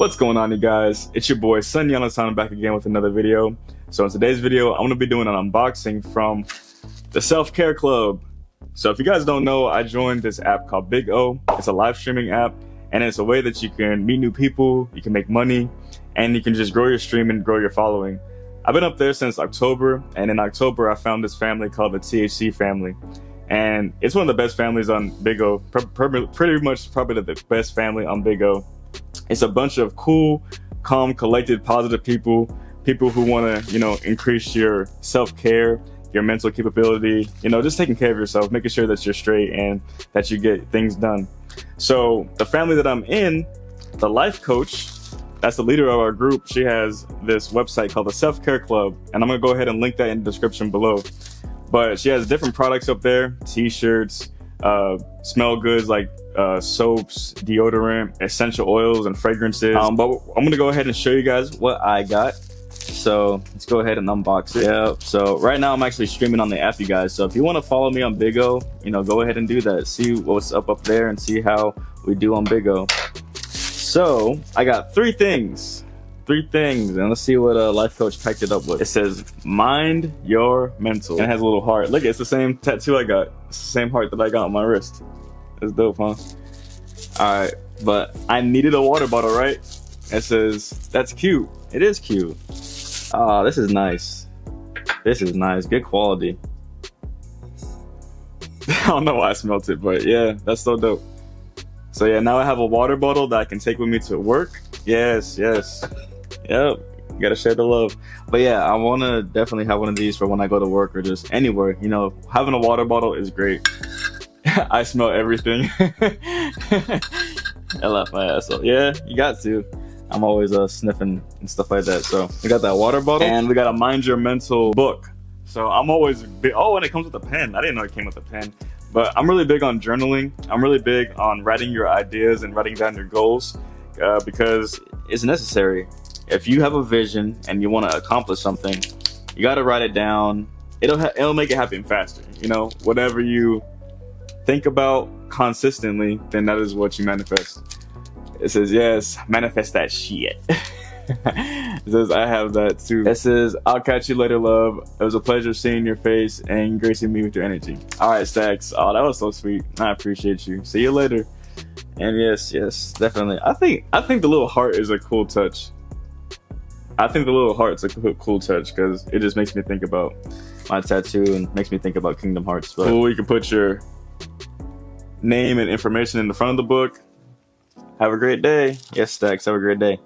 What's going on, you guys? It's your boy Yonatan back again with another video. So in today's video, I'm going to be doing an unboxing from the Self-Care Club. So if you guys don't know, I joined this app called BigO. It's a live streaming app, and it's a way that you can meet new people, you can make money, and you can just grow your stream and grow your following. I've been up there since October, and in October I found this family called the THC family. And it's one of the best families on BigO, pretty much probably the best family on BigO. It's a bunch of cool, calm, collected, positive people who want to, increase your self-care, your mental capability, just taking care of yourself, making sure that you're straight and that you get things done. So the family that I'm in, the life coach, that's the leader of our group, she has this website called the Self-Care Club, and I'm going to go ahead and link that in the description below. But she has different products up there, t-shirts, smell goods like soaps, deodorant, essential oils, and fragrances. But I'm gonna go ahead and show you guys what I got. So let's go ahead and unbox it. Yeah. So right now I'm actually streaming on the app, you guys. So if you want to follow me on BigO, go ahead and do that. See what's up there and see how we do on BigO. So I got three things, and let's see what life coach packed it up with. It says mind your mental, and it has a little heart. Look, it's the same tattoo I got. It's the same heart that I got on my wrist. That's dope, huh? All right, but I needed a water bottle, right? It says that's cute. It is cute. This is nice. This is nice. Good quality. I don't know why I smelt it, but yeah, that's so dope. So yeah, now I have a water bottle that I can take with me to work. Yes. Yep, you gotta share the love. But yeah, I want to definitely have one of these for when I go to work or just anywhere. Having a water bottle is great. I smell everything. I laughed my ass off. Yeah, you got to. I'm always sniffing and stuff like that. So we got that water bottle, and we got a mind your mental book. So I'm always big. Oh, and it comes with a pen. I didn't know it came with a pen. But I'm really big on journaling. I'm really big on writing your ideas and writing down your goals because it's necessary. If you have a vision and you want to accomplish something, you got to write it down. It'll make it happen faster. Whatever you think about consistently, then that is what you manifest. It says, yes, manifest that shit. It says, I have that too. It says, I'll catch you later, love. It was a pleasure seeing your face and gracing me with your energy. All right, Stacks. Oh, that was so sweet. I appreciate you. See you later. And yes, definitely. I think the little heart is a cool touch. I think the little heart's a cool touch because it just makes me think about my tattoo and makes me think about Kingdom Hearts. But cool, you can put your name and information in the front of the book. Have a great day. Yes, Stacks, have a great day.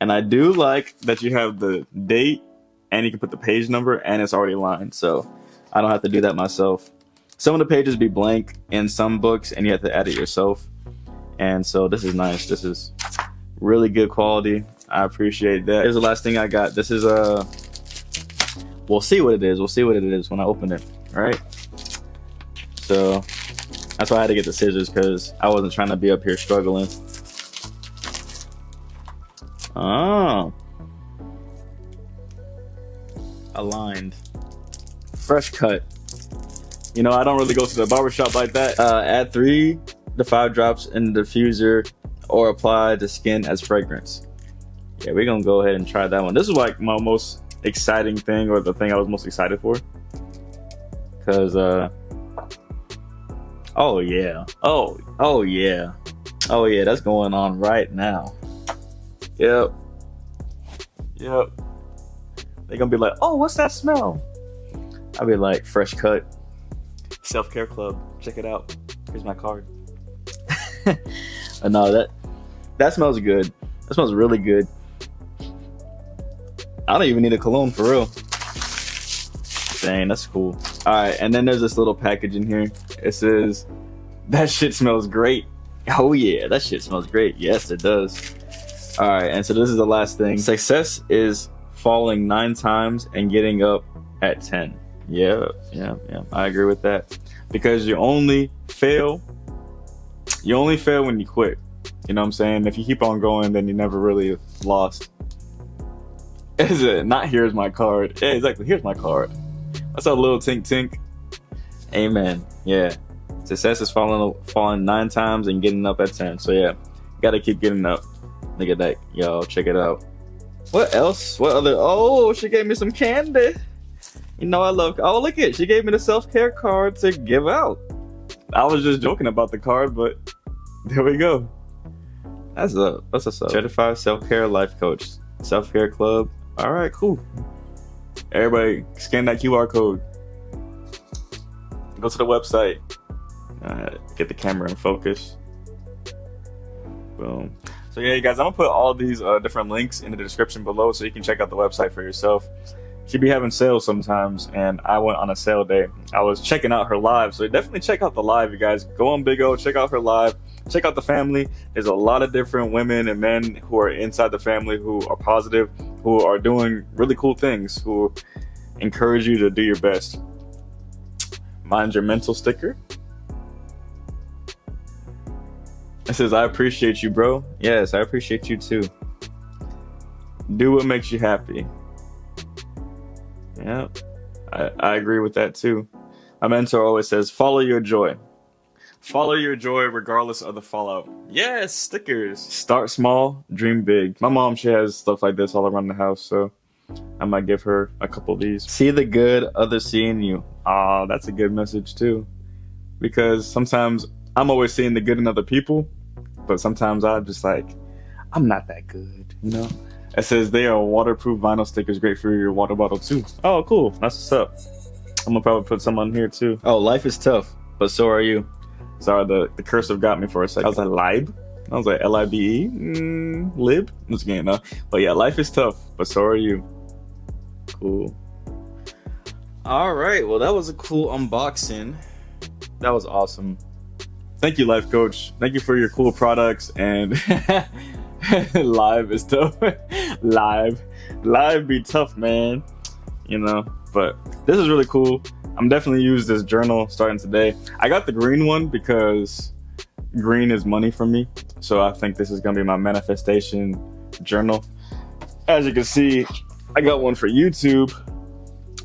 And I do like that you have the date and you can put the page number and it's already lined. So I don't have to do that myself. Some of the pages be blank in some books and you have to add it yourself. And so this is nice. This is really good quality. I appreciate that. Here's the last thing I got. This is we'll see what it is. We'll see what it is when I open it. All right. So that's why I had to get the scissors because I wasn't trying to be up here struggling. Oh. Aligned. Fresh cut. I don't really go to the barbershop like that. Add 3 to 5 drops in the diffuser or apply to skin as fragrance. Yeah, we're gonna go ahead and try that one. This is like my most exciting thing, or the thing I was most excited for. Cause oh yeah, that's going on right now. Yep. They're gonna be like, oh, what's that smell? I'll be like, fresh cut. Self-Care Club, check it out. Here's my card. No, that smells good. That smells really good. I don't even need a cologne for real. Dang, that's cool. All right, and then there's this little package in here. It says, that shit smells great. Oh yeah, that shit smells great. Yes, it does. All right, and so this is the last thing. Success is falling 9 times and getting up at 10. Yeah, I agree with that. Because you only fail when you quit. You know what I'm saying? If you keep on going, then you never really lost. Is it? Not here's my card. Yeah, exactly. Here's my card. What's up, little tink tink? Amen. Yeah. Success is falling 9 times and getting up at 10. So yeah, gotta keep getting up. Look at that, y'all. Check it out. What else? What other? Oh, she gave me some candy. You know I love. Oh, look it. She gave me the self-care card to give out. I was just joking about the card, but there we go. That's what's up. Certified self-care life coach, self-care club. All right, cool. Everybody, scan that QR code. Go to the website. Get the camera in focus. Boom. So yeah, you guys, I'm gonna put all these different links in the description below so you can check out the website for yourself. She be having sales sometimes, and I went on a sale day. I was checking out her live, so definitely check out the live, you guys. Go on BigO, check out her live, check out the family. There's a lot of different women and men who are inside the family who are positive, who are doing really cool things, who encourage you to do your best. Mind your mental sticker. It says, I appreciate you, bro. Yes, I appreciate you too. Do what makes you happy. Yeah, I agree with that too. My mentor always says, follow your joy. Follow your joy regardless of the fallout. Yes, stickers. Start small, dream big. My mom, she has stuff like this all around the house, so I might give her a couple of these. See the good, others seeing you. Ah, that's a good message too. Because sometimes I'm always seeing the good in other people, but sometimes I'm just like, I'm not that good, you know? It says they are waterproof vinyl stickers, great for your water bottle too. Oh, cool. That's what's up. I'm gonna probably put some on here too. Oh, life is tough, but so are you. Sorry, the cursive got me for a second. I was like, Lib? I was like, L-I-B-E? Lib? I'm just kidding, no. But yeah, life is tough, but so are you. Cool. All right, well, that was a cool unboxing. That was awesome. Thank you, life coach. Thank you for your cool products, and live is tough. Live be tough, man. You know, but this is really cool. I'm definitely use this journal starting today. I got the green one because green is money for me. So I think this is gonna be my manifestation journal. As you can see, I got one for YouTube.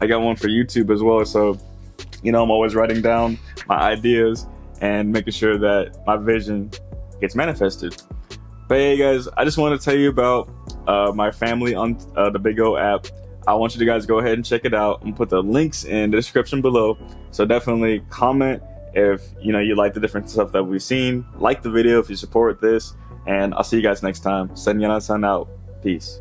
I got one for YouTube as well. So, you know, I'm always writing down my ideas and making sure that my vision gets manifested. But hey guys, I just want to tell you about my family on the BigO app. I want you to guys go ahead and check it out and put the links in the description below. So definitely comment if you know you like the different stuff that we've seen. Like the video if you support this, and I'll see you guys next time. Sonyonatan out. Peace.